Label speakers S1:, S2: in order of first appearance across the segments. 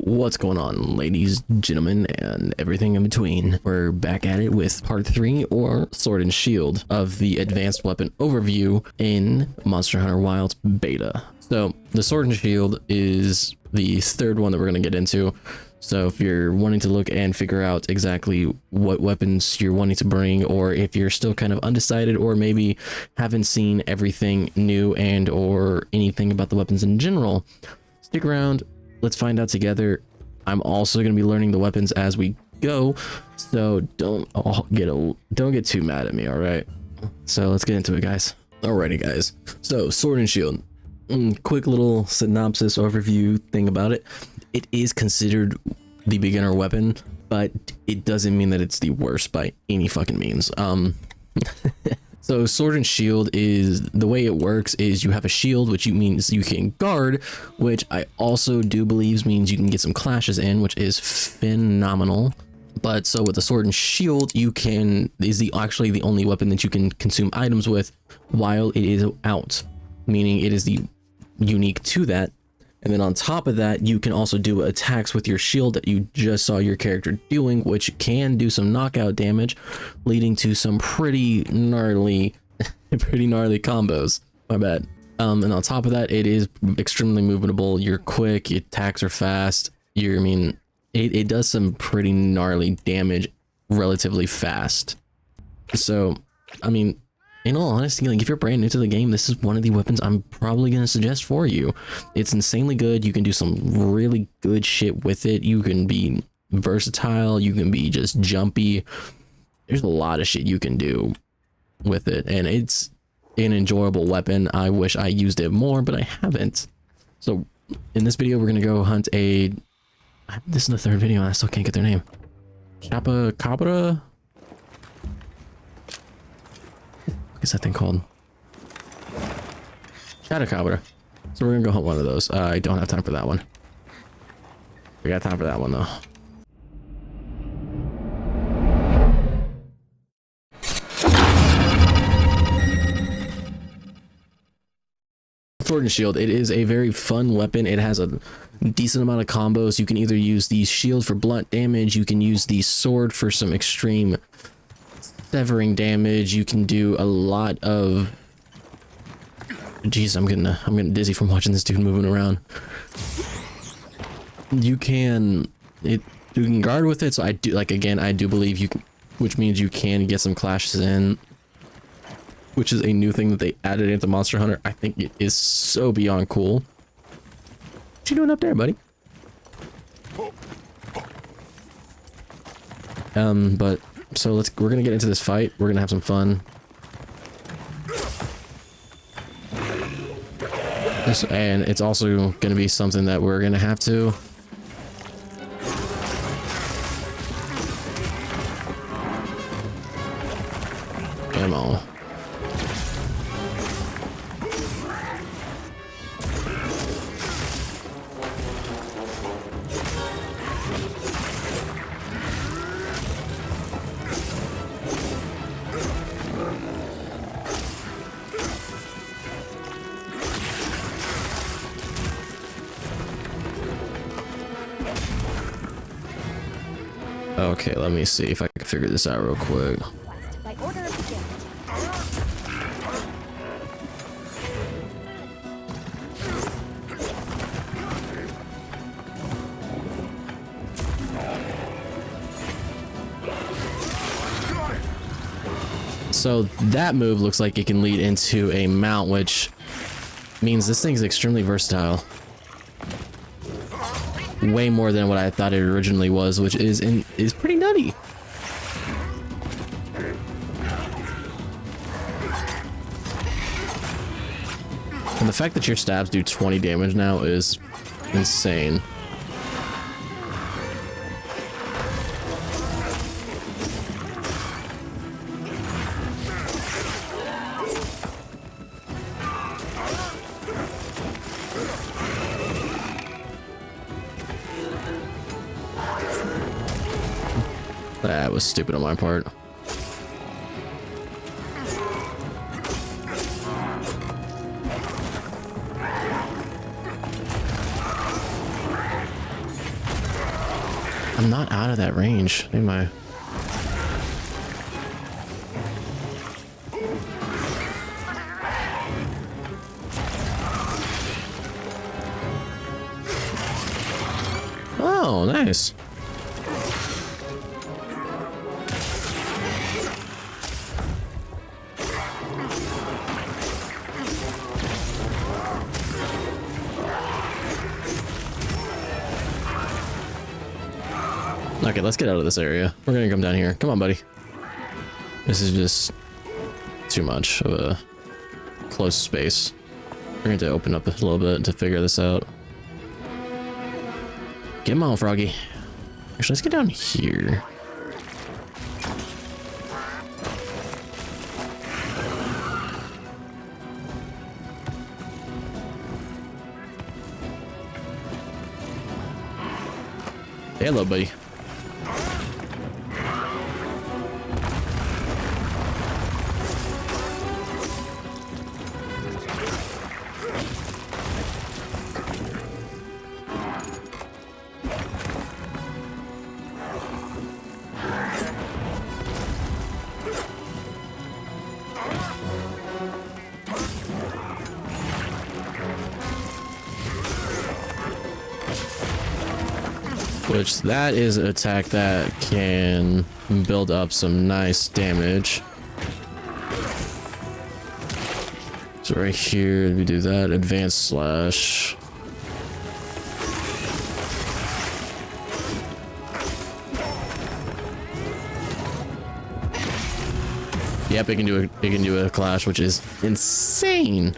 S1: What's going on, ladies, gentlemen, and everything in between? We're back at it with part 3, or Sword and Shield, of the advanced weapon overview in Monster Hunter Wilds beta. So the Sword and Shield is the third one that we're going to get into. So if you're wanting to look and figure out exactly what weapons you're wanting to bring, or if you're still kind of undecided, or maybe haven't seen everything new and or anything about the weapons in general, stick around. Let's find out together. I'm also going to be learning the weapons as we go, so don't get too mad at me. All right, so let's get into it, guys. Alrighty, guys, so Sword and Shield, quick little synopsis overview thing about it. It is considered the beginner weapon, but it doesn't mean that it's the worst by any fucking means. So Sword and Shield is, the way it works is you have a shield, which means you can guard, which I also do believe means you can get some clashes in, which is phenomenal. But so with the Sword and Shield, you can, actually the only weapon that you can consume items with while it is out, meaning it is the unique to that. And then on top of that, you can also do attacks with your shield that you just saw your character doing, which can do some knockout damage, leading to some pretty gnarly combos. My bad. And on top of that, it is extremely movable. You're quick, your attacks are fast. It does some pretty gnarly damage relatively fast. So, I mean, in all honesty, like if you're brand new to the game, this is one of the weapons I'm probably going to suggest for you. It's insanely good. You can do some really good shit with it. You can be versatile. You can be just jumpy. There's a lot of shit you can do with it, and it's an enjoyable weapon. I wish I used it more, but I haven't. So in this video, we're going to go hunt a... This is the third video, and I still can't get their name. Chupacabra? What's that thing called? Chupacabra. So we're gonna go hunt one of those. I don't have time for that one. We got time for that one though. Sword and Shield, it is a very fun weapon. It has a decent amount of combos. You can either use the shield for blunt damage, you can use the sword for some extreme severing damage. You can do a lot of... Jeez, I'm getting dizzy from watching this dude moving around. You can guard with it, so I do, like, again, I do believe you can, which means you can get some clashes in, which is a new thing that they added into Monster Hunter. I think it is so beyond cool. What you doing up there, buddy? But so we're gonna get into this fight. We're gonna have some fun. And it's also gonna be something that we're gonna have to ammo. Okay, let me see if I can figure this out real quick. So that move looks like it can lead into a mount, which means this thing's extremely versatile. Way more than what I thought it originally was, which is pretty nutty. And the fact that your stabs do 20 damage now is insane. That was stupid on my part. I'm not out of that range, am I? Oh, nice. Okay, let's get out of this area. We're gonna come down here. Come on, buddy. This is just too much of a close space. We're going to open up a little bit to figure this out. Get him on, Froggy. Actually, let's get down here. Hello, buddy. Which that is an attack that can build up some nice damage. So right here, we do that. Advanced slash. Yep, it can do a clash, which is insane.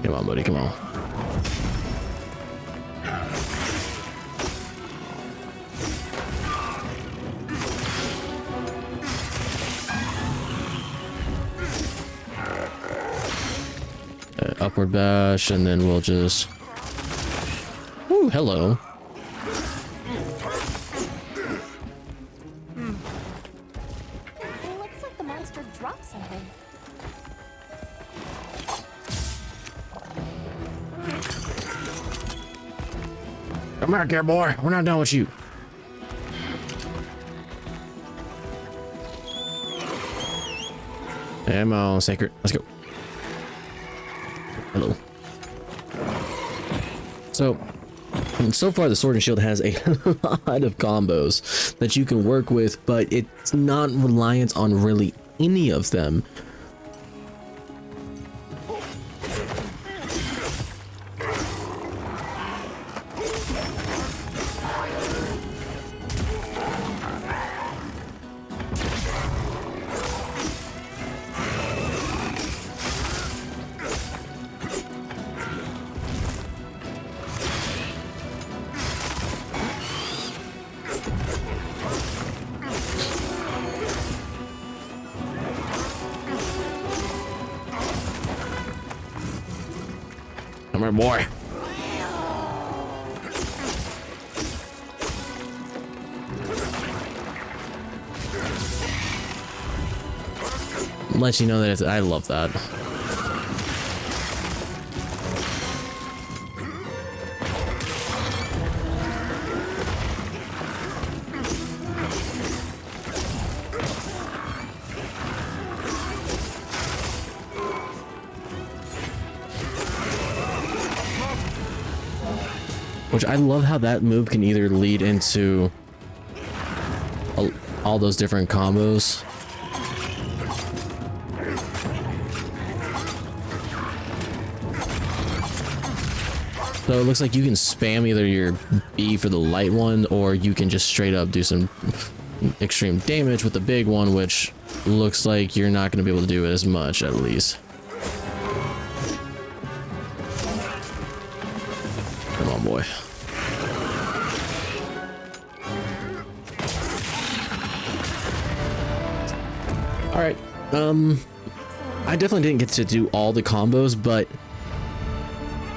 S1: Come on, buddy, come on. Upward bash, and then we'll just... Ooh, hello.
S2: It looks like the monster dropped something.
S1: Come back here, boy. We're not done with you. Ammo, sacred. Let's go. Hello. So far the Sword and Shield has a lot of combos that you can work with, but it's not reliant on really any of them. Come here, boy. Let you know that I love that. Which I love how that move can either lead into all those different combos. So it looks like you can spam either your B for the light one, or you can just straight up do some extreme damage with the big one, which looks like you're not going to be able to do it as much, at least. Come on, boy. All right. I definitely didn't get to do all the combos, but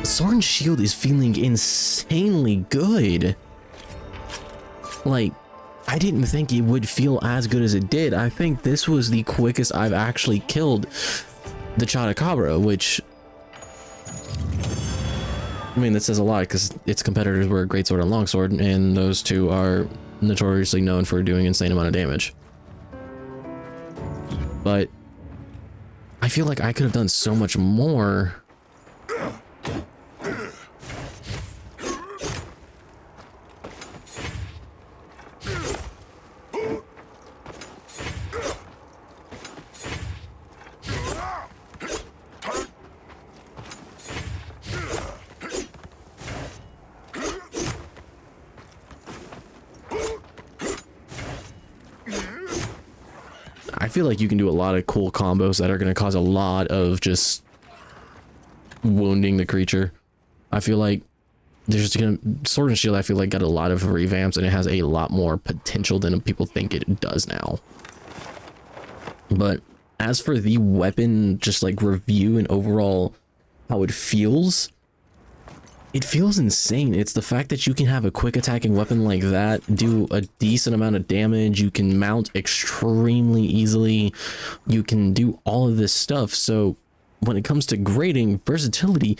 S1: Sword and Shield is feeling insanely good. Like, I didn't think it would feel as good as it did. I think this was the quickest I've actually killed the Chotacabra, which, I mean, that says a lot because its competitors were Greatsword and Longsword, and those two are notoriously known for doing insane amount of damage. But I feel like I could have done so much more. I feel like you can do a lot of cool combos that are going to cause a lot of just wounding the creature. I feel like there's just gonna Sword and Shield, I feel like, got a lot of revamps, and it has a lot more potential than people think it does now. But as for the weapon, just like review and overall how it feels insane. It's the fact that you can have a quick attacking weapon like that, do a decent amount of damage, you can mount extremely easily, you can do all of this stuff. So when it comes to grading versatility,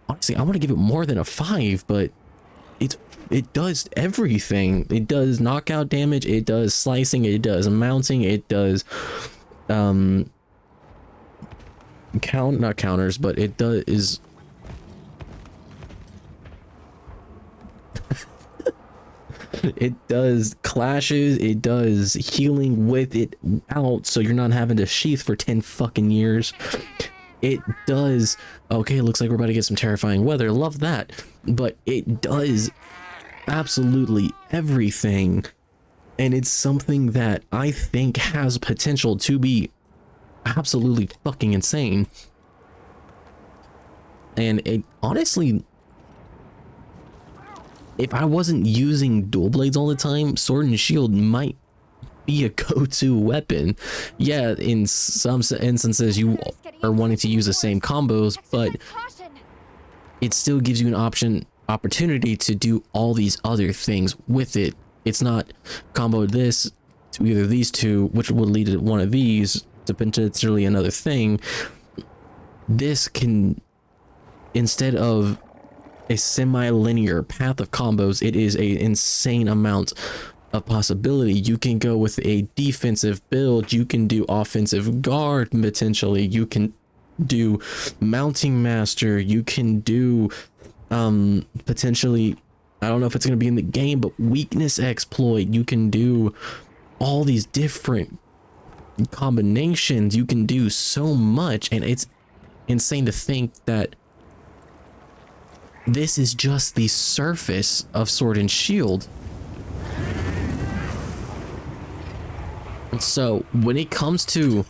S1: honestly, I want to give it more than a 5, but it does everything. It does knockout damage, it does slicing, it does mounting, it does not counters, but it does it does clashes, it does healing with it out, so you're not having to sheath for 10 fucking years. It does, okay, it looks like we're about to get some terrifying weather, love that, but it does absolutely everything, and it's something that I think has potential to be absolutely fucking insane. And it honestly, if I wasn't using dual blades all the time, Sword and Shield might be a go-to weapon. Yeah, in some instances you are wanting to use the same combos, but it still gives you an opportunity to do all these other things with it. It's not combo this to either these two, which would lead to one of these to potentially another thing. This can, instead of a semi-linear path of combos, it is a insane amount of possibility. You can go with a defensive build, you can do offensive guard potentially, you can do mounting master, you can do potentially, I don't know if it's going to be in the game, but weakness exploit. You can do all these different combinations, you can do so much, and it's insane to think that this is just the surface of Sword and Shield. So when it comes to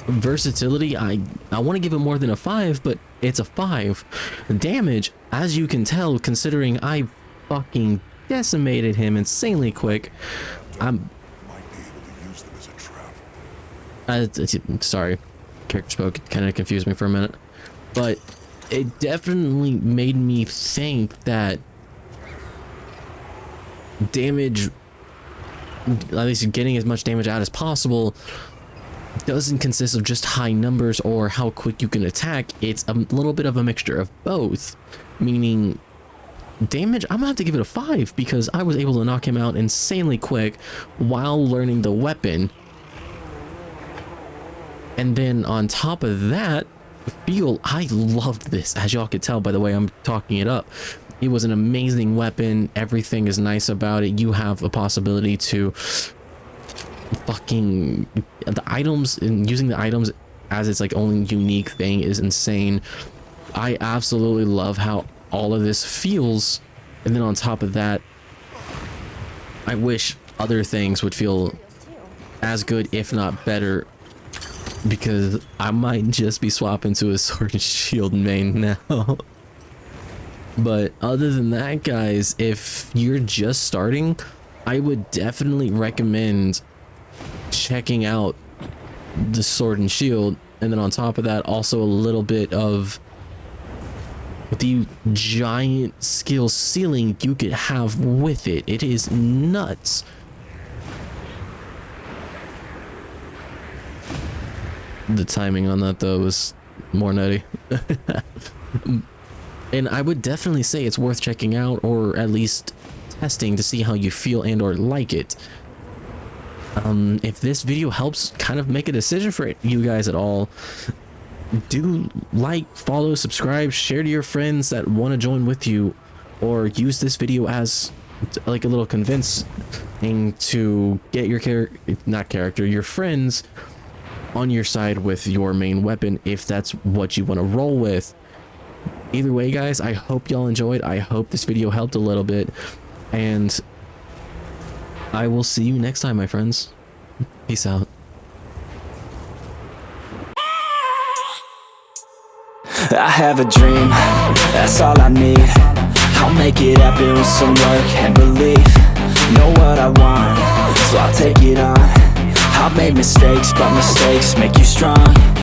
S1: versatility, I want to give it more than a 5, but it's a 5. Damage, as you can tell, considering I fucking decimated him insanely quick, sorry, character spoke, kind of confused me for a minute, but it definitely made me think that damage, at least getting as much damage out as possible, doesn't consist of just high numbers or how quick you can attack. It's a little bit of a mixture of both, meaning damage, I'm gonna have to give it a 5 because I was able to knock him out insanely quick while learning the weapon. And then on top of that, feel, I loved this, as y'all could tell by the way I'm talking it up. It was an amazing weapon. Everything is nice about it. You have a possibility to fucking the items, and using the items as its like only unique thing is insane. I absolutely love how all of this feels. And then on top of that, I wish other things would feel as good, if not better, because I might just be swapping to a sword and shield main now. But other than that, guys, if you're just starting, I would definitely recommend checking out the sword and shield, and then on top of that, also a little bit of the giant skill ceiling you could have with it. It is nuts. The timing on that though was more nutty. And I would definitely say it's worth checking out, or at least testing to see how you feel and or like it. If this video helps kind of make a decision for you guys at all, do like, follow, subscribe, share to your friends that want to join with you, or use this video as like a little convincing to get your your friends on your side with your main weapon, if that's what you want to roll with. Either way, guys, I hope y'all enjoyed. I hope this video helped a little bit, and I will see you next time, my friends. Peace out.
S3: I have a dream, that's all I need. I'll make it happen with some work and belief. Know what I want, so I'll take it on. I've made mistakes, but mistakes make you strong.